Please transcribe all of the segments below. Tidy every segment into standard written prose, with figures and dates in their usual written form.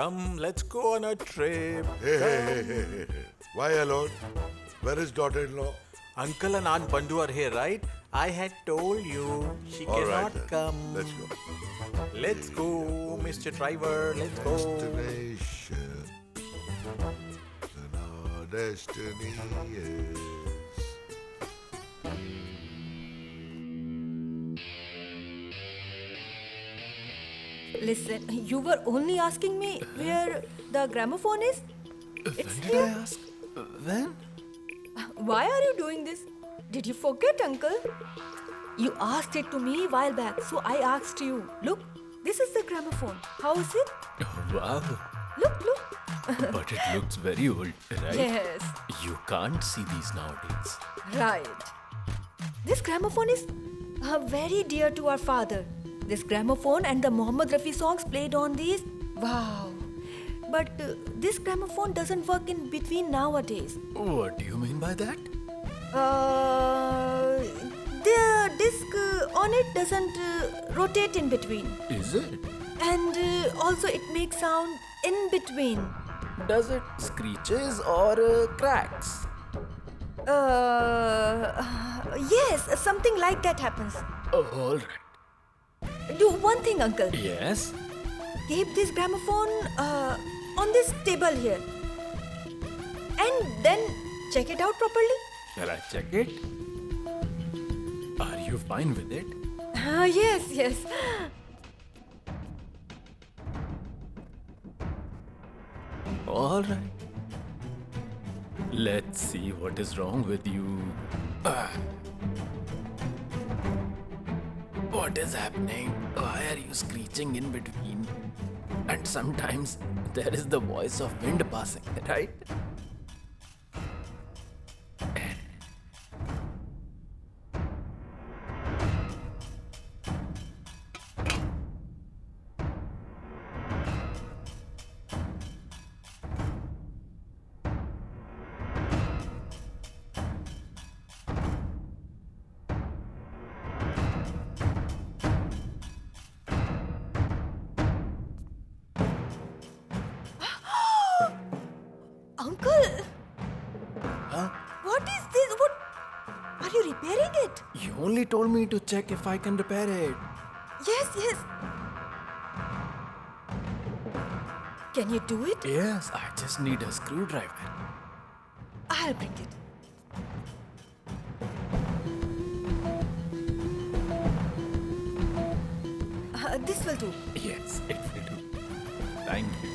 Come, let's go on a trip. Hey. Why alone? Where is daughter-in-law? Uncle and Aunt Bandu are here, right? I had told you she All right cannot then. come. Let's go. Let's go, Mr. Driver. Let's go. Destination. And our destiny is. Listen, you were only asking me where the gramophone is? It's here. ask? When? Why are you doing this? Did you forget, Uncle? You asked it to me a while back, so I asked you. Look, this is the gramophone. How is it? Wow, Look. but it looks very old, right? Yes, You can't see these nowadays. right. This gramophone is very dear to our father. This gramophone and the Mohammed Rafi songs played on these. Wow. But this gramophone doesn't work in between nowadays. What do you mean by that? The disc on it doesn't rotate in between. Is it? And also it makes sound in between. Does it screeches or cracks? Yes, something like that happens. Oh, all right. Do one thing, Uncle. Yes? Keep this gramophone on this table here. And then check it out properly. Shall I check it? Are you fine with it? Yes. All right. Let's see what is wrong with you. What is happening? Why are you screeching in between? And sometimes there is the voice of wind passing, right? Uncle! Huh? What is this? What? Are you repairing it? You only told me to check if I can repair it. Yes. Can you do it? Yes, I just need a screwdriver. I'll bring it. This will do. Yes, it will do. Thank you.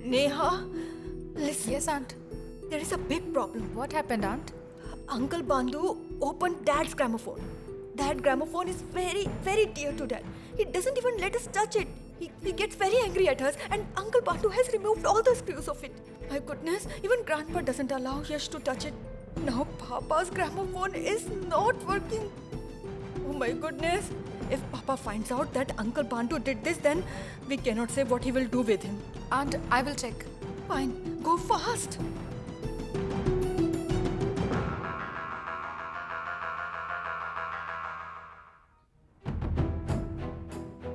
Neha, listen. Yes, Aunt. There is a big problem. What happened, Aunt? Uncle Bandu opened Dad's gramophone. That gramophone is very, very dear to Dad. He doesn't even let us touch it. He gets very angry at us, and Uncle Bandu has removed all the screws of it. My goodness, even Grandpa doesn't allow Yash to touch it. Now Papa's gramophone is not working. Oh my goodness. If Papa finds out that Uncle Bandu did this, then we cannot say what he will do with him. Aunt, I will check. Fine, go fast.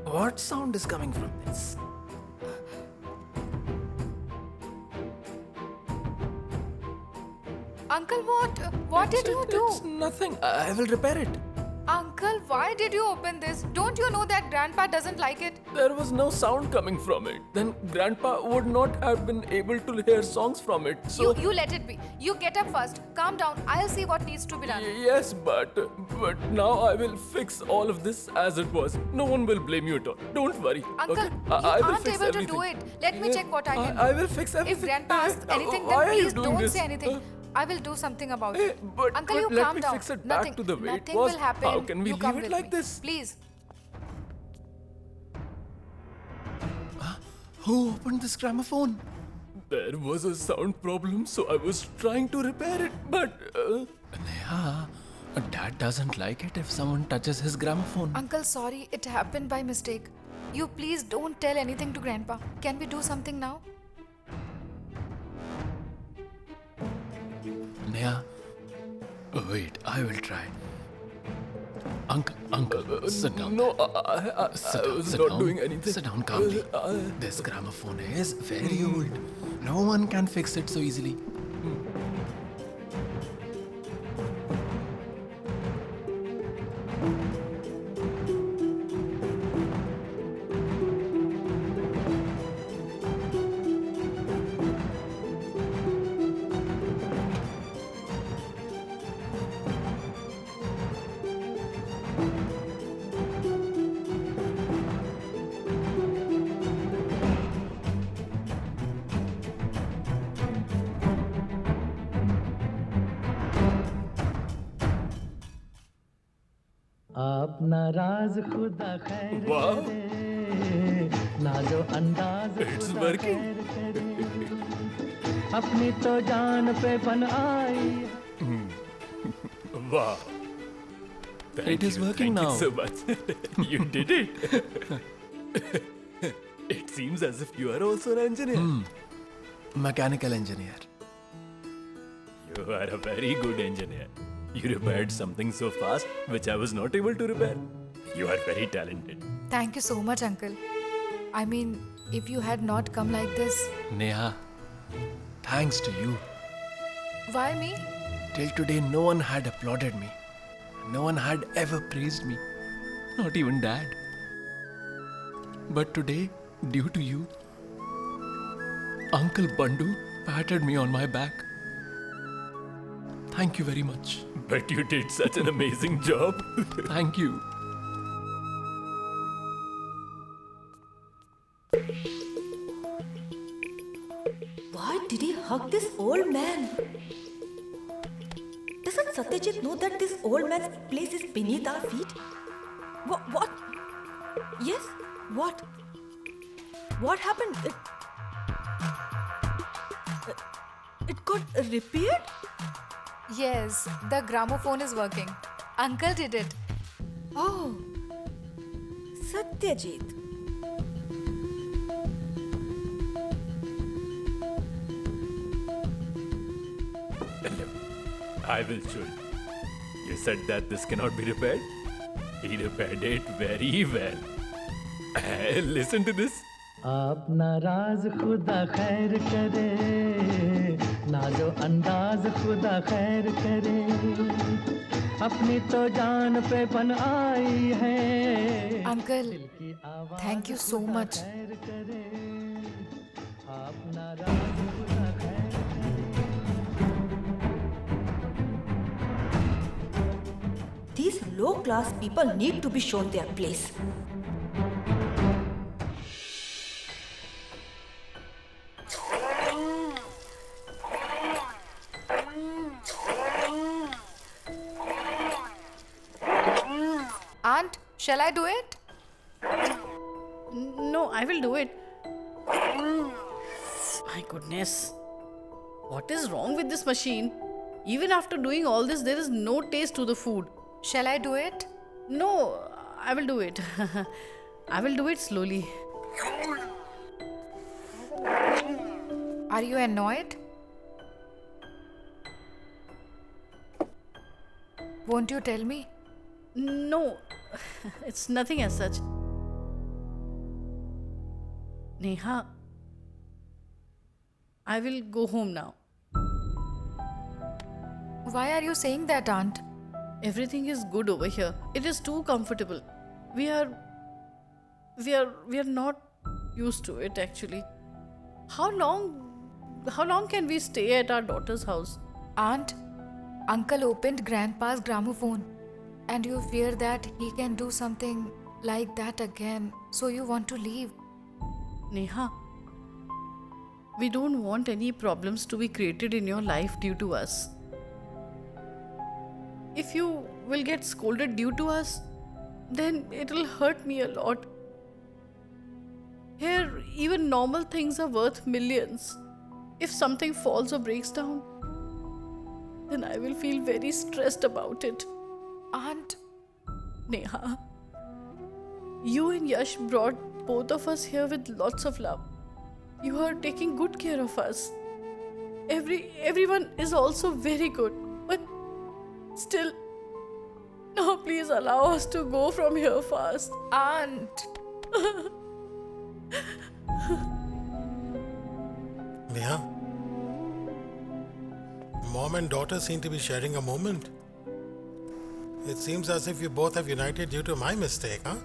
What sound is coming from this? Uncle, what did you do? It's nothing. I will repair it. Uncle, why did you open this? Don't you know that Grandpa doesn't like it? There was no sound coming from it. Then Grandpa would not have been able to hear songs from it. So You let it be. You get up first. Calm down. I'll see what needs to be done. yes, but now I will fix all of this as it was. No one will blame you at all. Don't worry. Uncle, okay? you I will aren't fix able everything. to do it. Let me check what I can do. I will fix everything. If Grandpa asks anything, Why then are you please doing don't this? say anything. I will do something about it. But Uncle, you let calm me down. fix it Nothing, back to the way nothing it was. will happen. How can we you leave come it with like me. this? Please. Who opened this gramophone? There was a sound problem, so I was trying to repair it, but... Neha, Dad doesn't like it if someone touches his gramophone. Uncle, sorry. It happened by mistake. You please don't tell anything to Grandpa. Can we do something now? Neha, wait, I will try. Uncle, sit down. No, I was Sit not down. doing anything. Sit down calmly. This gramophone is very old. No one can fix it so easily. अपना राज खुदा खैर Wow. करे, नाजो अंदाज It's खुदा working. खैर करे, अपनी तो जान पे बन आई। Wow. It is working now. Thank you so much. You did it. It seems as if you are also an engineer. Mechanical engineer. You are a very good engineer. You repaired something so fast which I was not able to repair. You are very talented. Thank you so much, uncle. I mean, if you had not come like this, Neha, thanks to you. why me? Till today, no one had applauded me. No one had ever praised me. Not even Dad. But today, due to you, Uncle Bandu patted me on my back. Thank you very much. But you did such an amazing job. Thank you. Why did he hug this old man? Doesn't Satyajit know that this old man's place is beneath our feet? What? Yes? What? What happened? It got repaired? Yes, the gramophone is working. Uncle did it. Oh. Satyajit. I will show you. You said that this cannot be repaired. He repaired it very well. Listen to this. अपना राज खुदा खैर करे, नाजो अंदाज खुदा खैर करे, अपनी तो जान पे बन आई है। Uncle, की आवाज thank you so much. खैर करे, अपना राज खुदा खैर करे। These low-class people need to be shown their place. Aunt, shall I do it? No, I will do it. My goodness. What is wrong with this machine? Even after doing all this, there is no taste to the food. Shall I do it? No, I will do it. I will do it slowly. Are you annoyed? Won't you tell me? No, it's nothing as such. Neha, I will go home now. Why are you saying that, Aunt? Everything is good over here. It is too comfortable. We are not used to it actually. How long can we stay at our daughter's house? Aunt, Uncle opened Grandpa's gramophone and you fear that he can do something like that again, so you want to leave. Neha, we don't want any problems to be created in your life due to us. If you will get scolded due to us, then it'll hurt me a lot. Here, even normal things are worth millions. If something falls or breaks down, then I will feel very stressed about it. Aunt, Neha, you and Yash brought both of us here with lots of love. You are taking good care of us. everyone is also very good. But still, now please allow us to go from here fast. Aunt. Neha, mom and daughter seem to be sharing a moment. It seems as if you both have united due to my mistake, huh?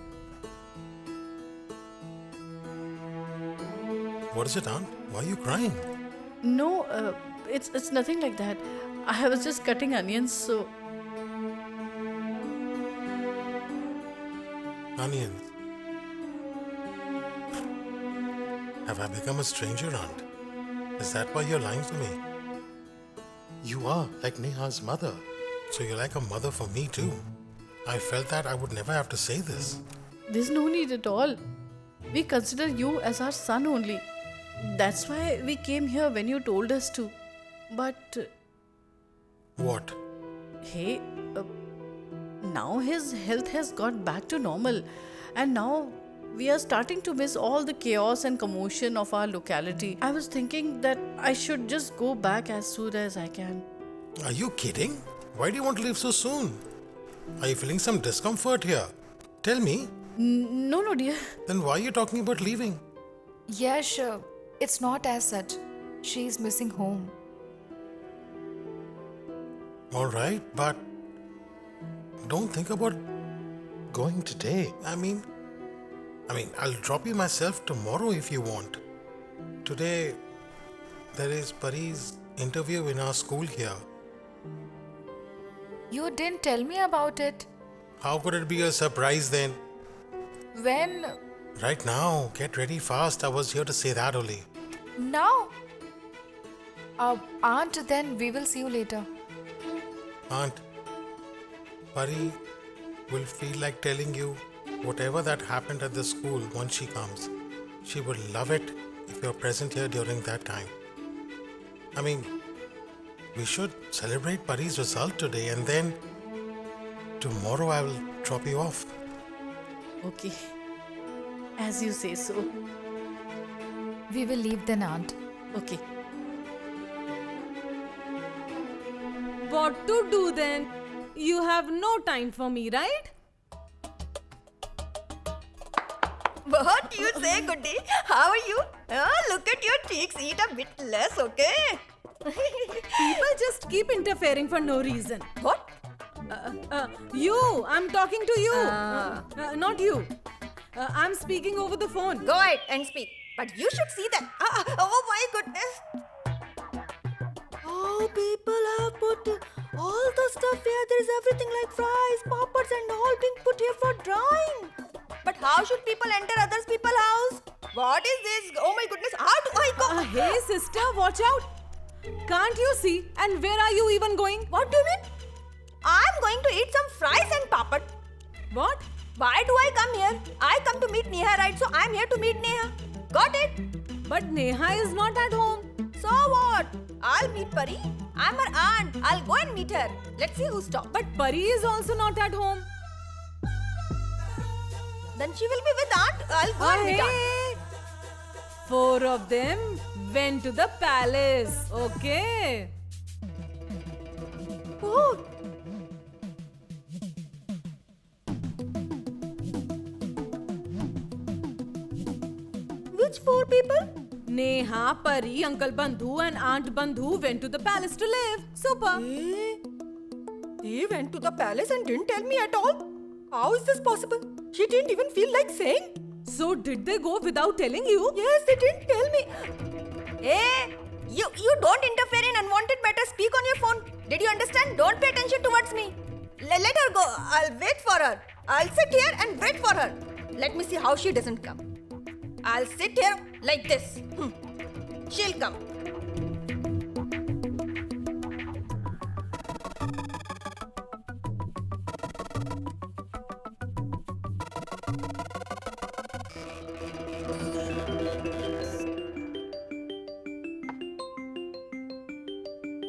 What is it, Aunt? Why are you crying? No, it's nothing like that. I was just cutting onions, so Onions. Have I become a stranger, Aunt? Is that why you're lying to me? You are like Neha's mother. So you're like a mother for me too. I felt that I would never have to say this. there's no need at all. We consider you as our son only. That's why we came here when you told us to. But What? hey, now his health has got back to normal, and now we are starting to miss all the chaos and commotion of our locality. I was thinking that I should just go back as soon as I can. Are you kidding? Why do you want to leave so soon? Are you feeling some discomfort here? Tell me. No, dear. Then why are you talking about leaving? Yeah, sure. It's not as such. She's missing home. Alright, but don't think about going today. I mean, I'll drop you myself tomorrow if you want. Today, there is Pari's interview in our school here. You didn't tell me about it. How could it be a surprise then? When? Right now, get ready fast. I was here to say that only. Now? Aunt, then we will see you later. Aunt, Pari will feel like telling you whatever that happened at the school once she comes. She would love it if you're present here during that time. I mean, we should celebrate Pari's result today and then tomorrow I will drop you off. Okay. As you say so. We will leave then, Aunt. Okay. What to do then? You have no time for me, right? What you say, Goody? How are you? Look at your cheeks. Eat a bit less, okay? People just keep interfering for no reason. What? You! I'm talking to you! Not you. I'm speaking over the phone. Go ahead and speak. But you should see that. Oh my goodness. Oh, people have put all the stuff here. There is everything like fries, poppers and all being put here for drying. But how should people enter others people's house? What is this? Oh my goodness. How do I go? Hey sister, watch out! Can't you see? And where are you even going? What do you mean? I'm going to eat some fries and papad. What? Why do I come here? I come to meet Neha, right? So I'm here to meet Neha. Got it? But Neha is not at home. So what? I'll meet Pari. I'm her aunt. I'll go and meet her. Let's see who's top. But Pari is also not at home. Then she will be with aunt. I'll go and meet aunt. Hey! 4 of them went to the palace. Okay? Oh. Which 4 people? Neha, Pari, Uncle Bandhu and Aunt Bandhu went to the palace to live. Super. They went to the palace and didn't tell me at all. How is this possible? She didn't even feel like saying. So did they go without telling you? Yes, they didn't tell me. Hey, you don't interfere in unwanted matters. Speak on your phone. Did you understand? Don't pay attention towards me. Let her go. I'll wait for her. I'll sit here and wait for her. Let me see how she doesn't come. I'll sit here like this. She'll come.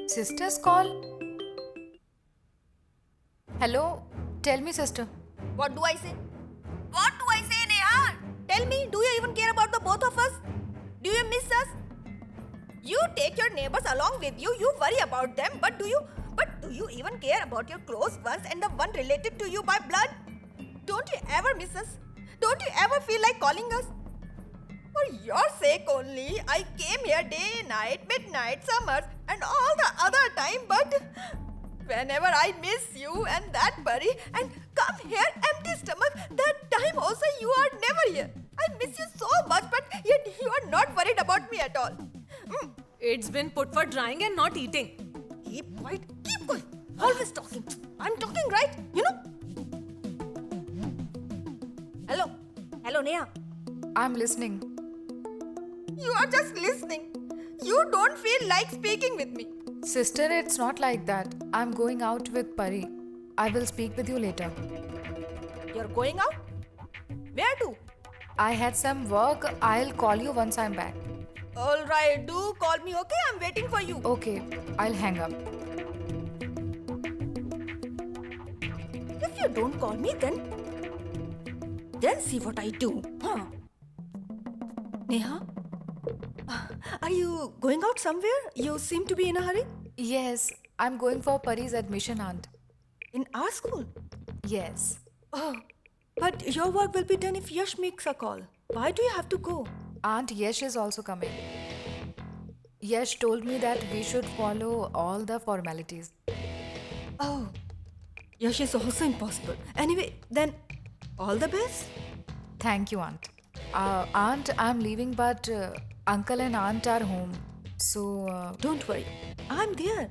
Sister's call? Hello? Tell me, sister. What do I say? What do I say, Neha? Tell me, do you even care about the both of us? Do you miss us? You take your neighbors along with you. You worry about them, but do you even care about your close ones and the one related to you by blood? Don't you ever miss us? Don't you ever feel like calling us? For your sake only, I came here day, night, midnight, summers, and all the other time, but whenever I miss you and that Pari and come here empty stomach, that time also you are never here. I miss you so much, but yet you are not worried about me at all. It's been put for drying and not eating. Keep quiet, keep quiet. Always talking. I'm talking, right? You know? Hello, Neha. I'm listening. You are just listening. You don't feel like speaking with me. Sister, it's not like that. I'm going out with Pari. I will speak with you later. You're going out? Where to? I had some work. I'll call you once I'm back. Alright, do call me, okay? I'm waiting for you. Okay, I'll hang up. If you don't call me, then see what I do. Huh? Neha? Are you going out somewhere? You seem to be in a hurry. Yes, I'm going for Pari's admission, aunt. In our school? Yes. Oh, but your work will be done if Yash makes a call. Why do you have to go? Aunt Yash is also coming. Yash told me that we should follow all the formalities. Oh, Yash is also impossible. Anyway, then all the best. Thank you, aunt. Aunt, I'm leaving, but uncle and aunt are home. So, don't worry. I'm there.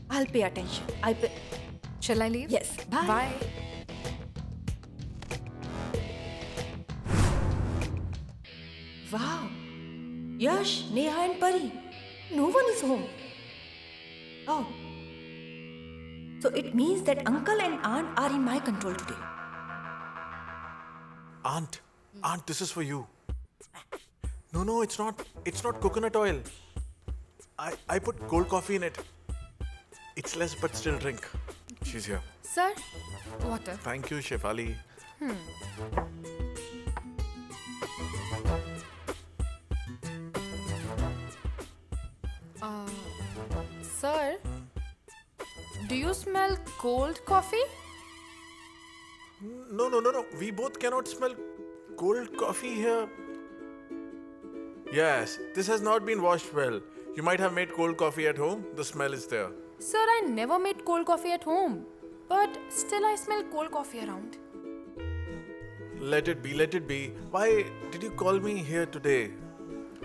I'll pay attention. Shall I leave? Yes. Bye. Bye. Wow. Yash, Neha and Pari. No one is home. Oh. So it means that uncle and aunt are in my control today. Aunt, this is for you. No, it's not coconut oil. I put cold coffee in it. It's less but still drink. She's here. Sir, water. Thank you, Shefali. Sir, do you smell cold coffee? No. We both cannot smell cold coffee here. Yes, this has not been washed well. You might have made cold coffee at home. The smell is there. Sir, I never made cold coffee at home. But still I smell cold coffee around. Let it be. Why did you call me here today?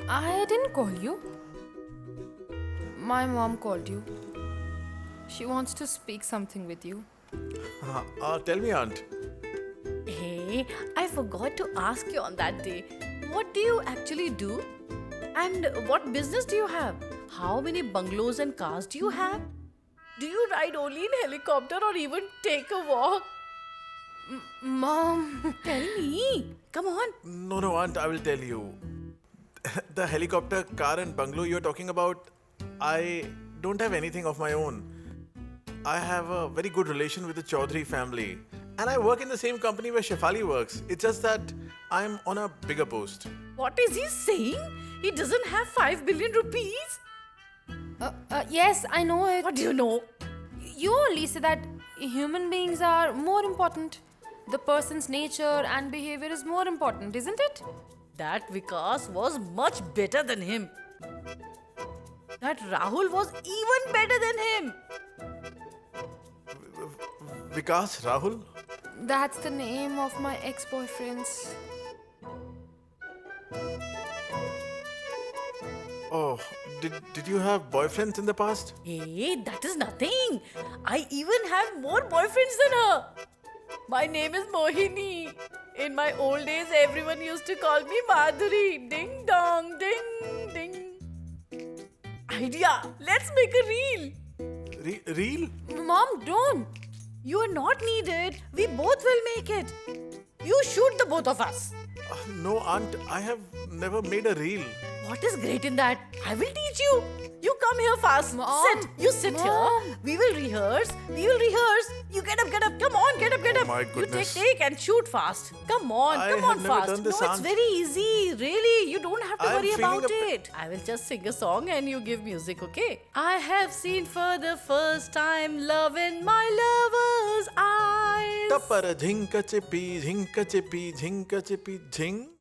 I didn't call you. My mom called you. She wants to speak something with you. Tell me, Aunt. Hey, I forgot to ask you on that day. What do you actually do? And what business do you have? How many bungalows and cars do you have? Do you ride only in helicopter or even take a walk? Mom. Tell me. Come on. No, Aunt, I will tell you. The helicopter, car and bungalow you're talking about, I don't have anything of my own. I have a very good relation with the Chaudhary family. And I work in the same company where Shefali works. It's just that I'm on a bigger post. What is he saying? He doesn't have 5 billion rupees? Yes, I know it. What do you know? You only say that human beings are more important. The person's nature and behavior is more important, isn't it? That Vikas was much better than him. That Rahul was even better than him. Vikas, Rahul? That's the name of my ex-boyfriends. Oh, did you have boyfriends in the past? Hey, that is nothing. I even have more boyfriends than her. My name is Mohini. In my old days, everyone used to call me Madhuri. Ding dong, ding ding. Idea. Let's make a reel. Reel? Mom, don't. You are not needed. We both will make it. You shoot the both of us. No, Aunt, I have never made a reel. What is great in that? I will teach you. You come here fast. Mom. Sit. You sit Mom. here. We will rehearse. You get up, get up. Come on, get up, get up. my You goodness. take and shoot fast. Come on, I come have on never fast. done this, No, it's Aunt. very easy. Really, you don't have to I am worry feeling about a bit- it. I will just sing a song and you give music, okay? I have seen for the first time love in my lover's eyes. Tapara dhinka chippy, dhinka chippy, dhinka chippy, dhing.